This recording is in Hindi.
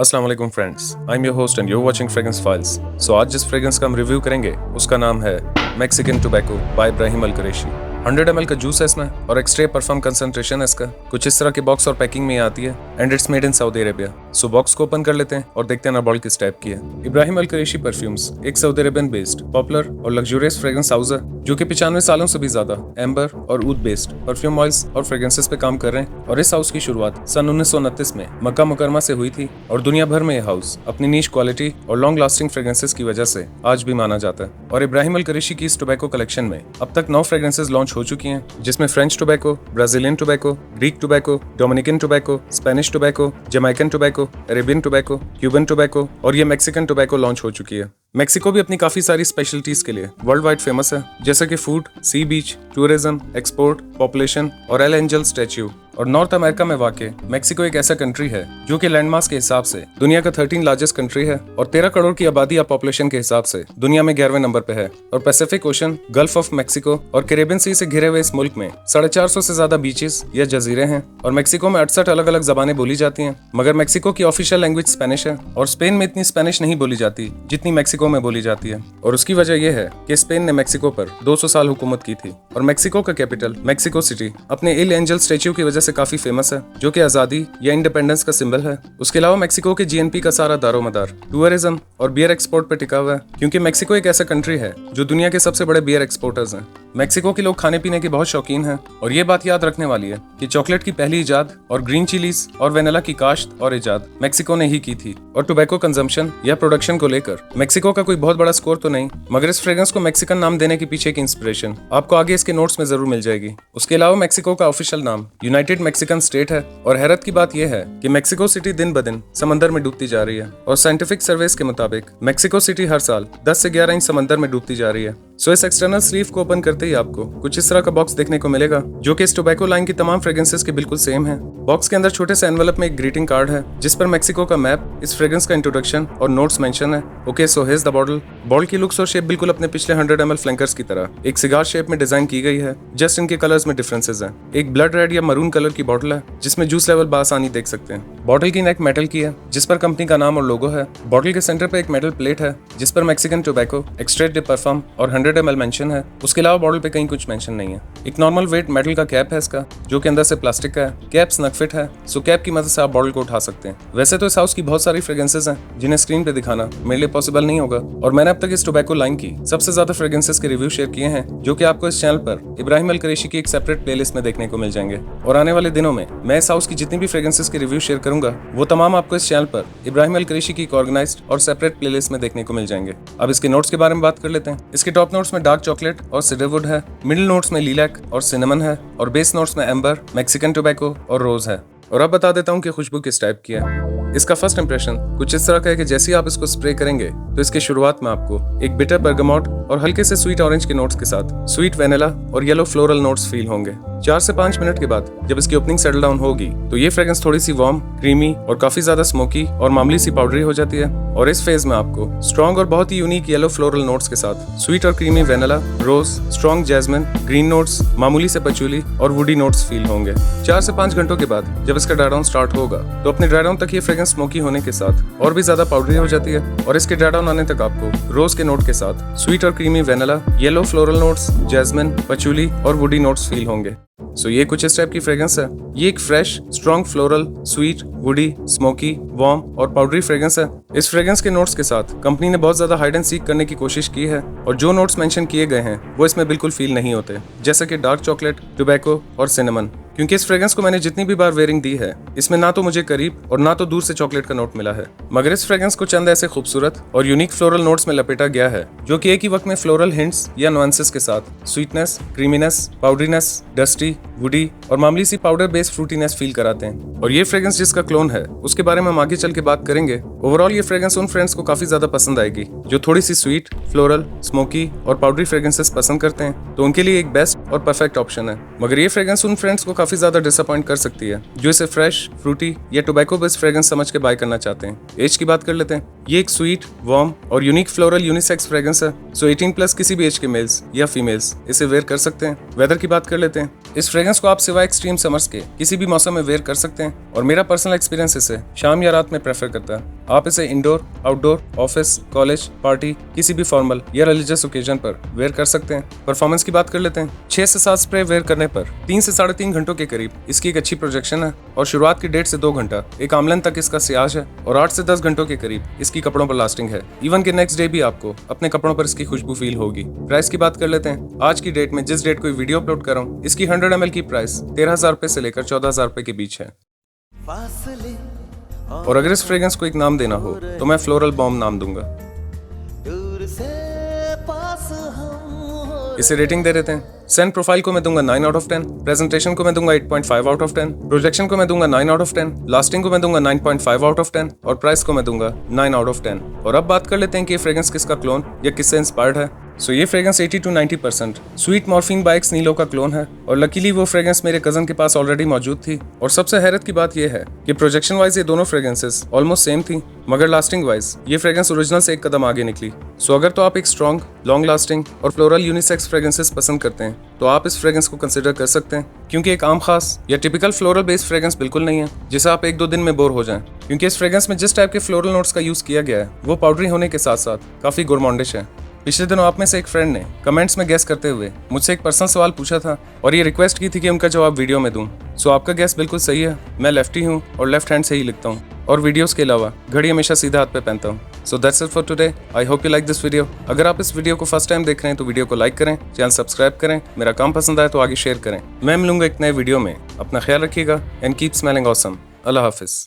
अस्सलाम वालेकुम friends, I am your host and you're watching fragrance files. So आज जिस फ्रेग्रेंस का हम रिव्यू करेंगे उसका नाम है मैक्सिकन टोबैको बाय इब्राहिम अल कुरैशी। 100 ml का जूस है इसमें और एक्स्ट्रा परफ्यूम कंसंट्रेशन है इसका। कुछ इस तरह की बॉक्स और पैकिंग में आती है and it's made in Saudi Arabia. So box को ओपन कर लेते हैं और देखते हैं ना बॉटल किस टाइप की है। इब्राहिम अल कुरैशी परफ्यूम्स एक सऊदी अरेबियन बेस्ड पॉपुलर और लग्जूरियस फ्रेग्रेंस हाउस है जो कि 95 सालों से भी ज्यादा एम्बर और ऊद बेस्ड परफ्यूम ऑयल्स और फ्रेग्रेंसेस पे काम कर रहे हैं। और इस हाउस की शुरुआत सन 1929 में मक्का मुकरमा से हुई थी और दुनिया भर में यह हाउस अपनी नीश क्वालिटी और लॉन्ग लास्टिंग फ्रेग्रेंसेस की वजह से आज भी माना जाता है। और इब्राहिम अल कुरैशी की इस टोबैको कलेक्शन में अब तक 9 फ्रेग्रेंसेस लॉन्च हो चुकी हैं, जिसमें French tobacco, Brazilian tobacco, Greek tobacco, Dominican tobacco, Spanish tobacco, Jamaican tobacco, Arabian tobacco, Cuban tobacco और ये मैक्सिकन टोबैको लॉन्च हो चुकी है। मेक्सिको भी अपनी काफी सारी स्पेशलिटीज के लिए वर्ल्ड वाइड फेमस है, जैसे कि फूड, सी बीच, टूरिज्म, एक्सपोर्ट, पॉपुलेशन और एल एंजल स्टैच्यू। और नॉर्थ अमेरिका में वाक़ मेक्सिको एक ऐसा कंट्री है जो कि लैंडमास के हिसाब से दुनिया का 13 लार्जेस्ट कंट्री है और 13 करोड़ की आबादी या पॉपुलेशन के हिसाब से दुनिया में 11वें नंबर पे है। और Pacific ocean, gulf of Mexico और कैरेबियन सी से घिरे हुए इस मुल्क में 450 से ज्यादा बीचेस या जजीरे हैं। और मेक्सिको में 68 अलग अलग जबानें बोली जाती हैं, मगर मेक्सिको की ऑफिशियल लैंग्वेज स्पेनिश है। और स्पेन में इतनी स्पेनिश नहीं बोली जाती जितनी मेक्सिको में बोली जाती है। और उसकी वजह यह है कि स्पेन ने मेक्सिको पर 200 साल हुकूमत की थी। और मेक्सिको का कैपिटल मेक्सिको सिटी अपने एल एंजल स्टैच्यू की वजह से काफी फेमस है, जो कि आजादी या इंडिपेंडेंस का सिंबल है। उसके अलावा मेक्सिको के जीएनपी का सारा दारोमदार टूरिज्म और बियर एक्सपोर्ट पर टिका हुआ है, क्योंकि मेक्सिको एक ऐसा कंट्री है जो दुनिया के सबसे बड़े बियर एक्सपोर्टर्स हैं। मेक्सिको के लोग खाने पीने के बहुत शौकीन हैं और ये बात याद रखने वाली है कि चॉकलेट की पहली इजाद और ग्रीन चिलीज और वेनिला की काश्त और इजाद मेक्सिको ने ही की थी। और टोबैको कंजम्पशन या प्रोडक्शन को लेकर मेक्सिको का कोई बहुत बड़ा स्कोर तो नहीं, मगर इस फ्रेग्रेंस को मेक्सिकन नाम देने के पीछे की इंस्पिरेशन आपको आगे इसके नोट्स में जरूर मिल जाएगी। उसके अलावा मेक्सिको का ऑफिशियल नाम यूनाइटेड मैक्सिकन स्टेट है। और हैरत की बात यह है कि मेक्सिको सिटी दिन ब दिन समंदर में डूबती जा रही है। और साइंटिफिक सर्वेस के मुताबिक मेक्सिको सिटी हर साल 10 से 11 इंच समंदर में डूबती जा रही है। सो इस एक्सटर्नल स्लीव को ओपन करते ही आपको कुछ इस तरह का बॉक्स देखने को मिलेगा, जो कि इस टोबैको लाइन की तमाम फ्रेग्रेंसेस के बिल्कुल सेम है। बॉक्स के अंदर छोटे से एनवेलप में एक ग्रीटिंग कार्ड है जिस पर मेक्सिको का मैप, इस फ्रेग्रेंस का इंट्रोडक्शन और नोट्स मेंशन है। Okay, so here's the bottle. Bottle की लुक्स और शेप बिल्कुल अपने पिछले 100 ml फ्लैंकर्स की तरह एक सिगार शेप में डिजाइन की गई है, जस्ट इनके कलर्स में डिफरेंसेस हैं। एक ब्लड रेड या मरून कलर की बॉटल है जिसमें जूस लेवल बासानी देख सकते हैं। बॉटल की नेक मेटल की है जिस पर कंपनी का नाम और लोगो है। बॉटल के सेंटर पे एक मेटल प्लेट है जिस पर Mexican tobacco, extract the perfume और 100 ml मेंशन है। उसके अलावा बॉटल पे कहीं कुछ मेंशन नहीं है। एक नॉर्मल वेट मेटल का कैप है इसका, जो कि अंदर से प्लास्टिक का है। कैप स्नग फिट है, सो कैप की मदद से आप बॉटल को उठा सकते हैं। वैसे तो इस हाउस की बहुत सारी फ्रेग्रेंसेस हैं जिन्हें स्क्रीन पे दिखाना मेरे लिए पॉसिबल नहीं होगा, और मैंने अब तक इस टोबैको लाइन की सबसे ज्यादा फ्रेग्रेंसेस के रिव्यू शेयर किए हैं, जो कि आपको इस चैनल पर इब्राहिम अल कुरैशी की एक सेपरेट प्लेलिस्ट में देखने को मिल जाएंगे। और आने वाले दिनों में मैं इस हाउस की जितनी भी फ्रेग्रेंसेस के रिव्यू शेयर करूंगा वो तमाम आपको इस चैनल पर इब्राहिम अल कुरैशी की एक ऑर्गेनाइज्ड और सेपरेट प्लेलिस्ट में देखने को मिल जाएंगे। अब इसके नोट्स के बारे में बात कर लेते हैं। इसके टॉप नोट्स में डार्क चॉकलेट और सीडरवुड है, मिडिल नोट्स में लीलैक और सिनेमन है, और बेस नोट्स में एम्बर, मैक्सिकन टोबैको और रोज है। और अब बता देता हूँ कि खुशबू किस टाइप की है। इसका फर्स्ट इंप्रेशन कुछ इस तरह का है कि जैसे ही आप इसको स्प्रे करेंगे तो इसकी शुरुआत में आपको एक बिटर बर्गमॉट और हल्के से स्वीट ऑरेंज के नोट्स के साथ स्वीट वेनिला और येलो फ्लोरल नोट्स फील होंगे। 4 से 5 मिनट के बाद जब इसकी ओपनिंग सेटल डाउन होगी तो ये फ्रेग्रेंस थोड़ी सी वार्म, क्रीमी और काफी ज्यादा स्मोकी और मामूली सी पाउडरी हो जाती है। और इस फेज में आपको स्ट्रॉन्ग और बहुत ही यूनिक येलो फ्लोरल नोट्स के साथ स्वीट और क्रीमी वेनिला, रोज, स्ट्रॉन्ग जैस्मिन, ग्रीन नोट्स, मामूली से पचूली और वुडी नोट्स फील होंगे। 4 से 5 घंटों के बाद जब इसका ड्राई डाउन स्टार्ट होगा तो अपने ड्राई डाउन तक ये फ्रेग्रेंस स्मोकी होने के साथ और भी ज्यादा पाउडरी हो जाती है। और इसके ड्राई डाउन आने तक आपको रोज के नोट के साथ स्वीट और creamy vanilla, yellow floral notes, jasmine, patchouli और वुडी नोट्स फील होंगे। सो ये कुछ इस टाइप की फ्रेग्रेंस है। ये एक fresh, strong floral, sweet, woody, smoky, warm और पाउडरी फ्रेग्रेंस है। इस फ्रेग्रेंस के नोट्स के साथ कंपनी ने बहुत ज्यादा हाइड एंड सीक करने की कोशिश की है, और जो नोट्स मेंशन किए गए हैं वो इसमें बिल्कुल फील नहीं होते, जैसे कि डार्क चॉकलेट, टोबैको और सिनेमन। क्योंकि इस फ्रेग्रेंस को मैंने जितनी भी बार वेयरिंग दी है इसमें ना तो मुझे करीब और ना तो दूर से चॉकलेट का नोट मिला है, मगर इस फ्रेग्रेंस को चंद ऐसे खूबसूरत और यूनिक फ्लोरल नोट्स में लपेटा गया है जो कि एक ही वक्त में फ्लोरल हिंट्स या नुआंसेस के साथ sweetness, creaminess, powderiness, dusty, woody और मामूली सी पाउडर बेस्ड फ्रूटीनेस फील कराते हैं। और ये फ्रेग्रेंस जिसका क्लोन है उसके बारे में हम आगे चल के बात करेंगे। ओवरऑल ये फ्रेग्रेंस उन फ्रेंड्स को काफी ज्यादा पसंद आएगी जो थोड़ी सी स्वीट, फ्लोरल, स्मोकी और पाउडरी फ्रेग्रेंसेस पसंद करते हैं, तो उनके लिए एक बेस्ट और परफेक्ट ऑप्शन है। मगर ये फ्रेग्रेंस उन फ्रेंड्स को काफी ज्यादा डिसअपॉइंट कर सकती है जो इसे फ्रेश, फ्रूटी या टोबैको बेस्ड फ्रेग्रेंस समझ के बाय करना चाहते हैं। एज की बात कर लेते हैं। ये एक स्वीट, वार्म और यूनिक फ्लोरल यूनिसेक्स फ्रेग्रेंस है, सो 18+ किसी भी एज के मेल्स या फीमेल्स इसे वेयर कर सकते हैं। वेदर की बात कर लेते हैं। इस फ्रेग्रेंस फ्रेग्रेंस को आप सिवाय एक्सट्रीम समर्स के किसी भी मौसम में वेयर कर सकते हैं और मेरा पर्सनल एक्सपीरियंस इसे शाम या रात में प्रेफर करता है। आप इसे indoor, outdoor, office, college, party, किसी भी फॉर्मल या रिलीजियस ओकेजन पर वेयर कर सकते हैं। परफॉर्मेंस की बात कर लेते हैं। 6 से 7 स्प्रे वेयर करने पर 3 से 3.5 घंटों के करीब इसकी एक अच्छी प्रोजेक्शन है और शुरुआत की 1.5 से 2 घंटा एक आमलन तक इसका सियाज है और 8 से 10 घंटों के करीब इसकी कपड़ों पर लास्टिंग है। इवन के नेक्स्ट डे भी आपको अपने कपड़ों पर इसकी खुशबू फील होगी। प्राइस की बात कर लेते हैं। आज की डेट में जिस डेट कोई वीडियो अपलोड कर रहा हूँ, इसकी 100 ml की प्राइस 13,000 रुपए से लेकर 14,000 रुपए के बीच है। और अगर इस फ्रेग्रेंस को एक नाम देना हो तो मैं फ्लोरल बॉम्ब नाम दूंगा। इसे रेटिंग दे देते हैं। सेंट प्रोफाइल को मैं दूंगा 9 आउट ऑफ 10, प्रेजेंटेशन को मैं दूंगा 8.5 आउट ऑफ 10, प्रोजेक्शन को मैं दूंगा 9 आउट ऑफ 10, लास्टिंग को मैं दूंगा 9.5 आउट ऑफ 10 और प्राइस को मैं दूंगा 9 आउट ऑफ 10। और अब बात कर लेते हैं कि ये फ्रेग्रेंस किसका क्लोन या किससे इंस्पायर्ड है। सो ये fragrance 80 to 90% sweet morphine by Ex Nihilo का क्लोन है और लकीली वो फ्रेग्रेंस मेरे कजन के पास ऑलरेडी मौजूद थी। और सबसे हैरत की बात यह है कि प्रोजेक्शन वाइज ये दोनों फ्रेग्रेंसेस ऑलमोस्ट सेम थी, मगर लास्टिंग वाइज ये फ्रेग्रेंस ओरिजिनल से एक कदम आगे निकली। सो अगर तो आप एक स्ट्रॉन्ग, लॉन्ग लास्टिंग और फ्लोरल यूनिसेक्स फ्रेग्रेंसेस पसंद करते हैं तो आप इस फ्रेग्रेंस को कंसिडर कर सकते हैं, क्योंकि एक आम खास या टिपिकल फ्लोरल बेस्ड फ्रेग्रेंस बिल्कुल नहीं है जिसे आप 1-2 दिन में बोर हो जाएं, क्योंकि इस फ्रेग्रेंस में जिस टाइप के फ्लोरल नोट्स का यूज किया गया है वो पाउडरी होने के साथ साथ काफी गोurmandish है। पिछले दिनों आप में से एक फ्रेंड ने कमेंट्स में गेस करते हुए मुझसे एक पर्सनल सवाल पूछा था और ये रिक्वेस्ट की थी कि उनका जवाब वीडियो में दूं। सो आपका गेस बिल्कुल सही है। मैं लेफ्टी हूँ और लेफ्ट हैंड से ही लिखता हूँ और वीडियोस के अलावा घड़ी हमेशा सीधा हाथ पे पहनता हूँ। So that's it for today. I hope you like this video. अगर आप इस वीडियो को फर्स्ट टाइम देख रहे हैं तो वीडियो को लाइक करें, चैनल सब्सक्राइब करें, मेरा काम पसंद आए तो आगे शेयर करें। मैं मिलूंगा एक नए वीडियो में। अपना ख्याल रखिएगा and keep smelling awesome. Allah Hafiz.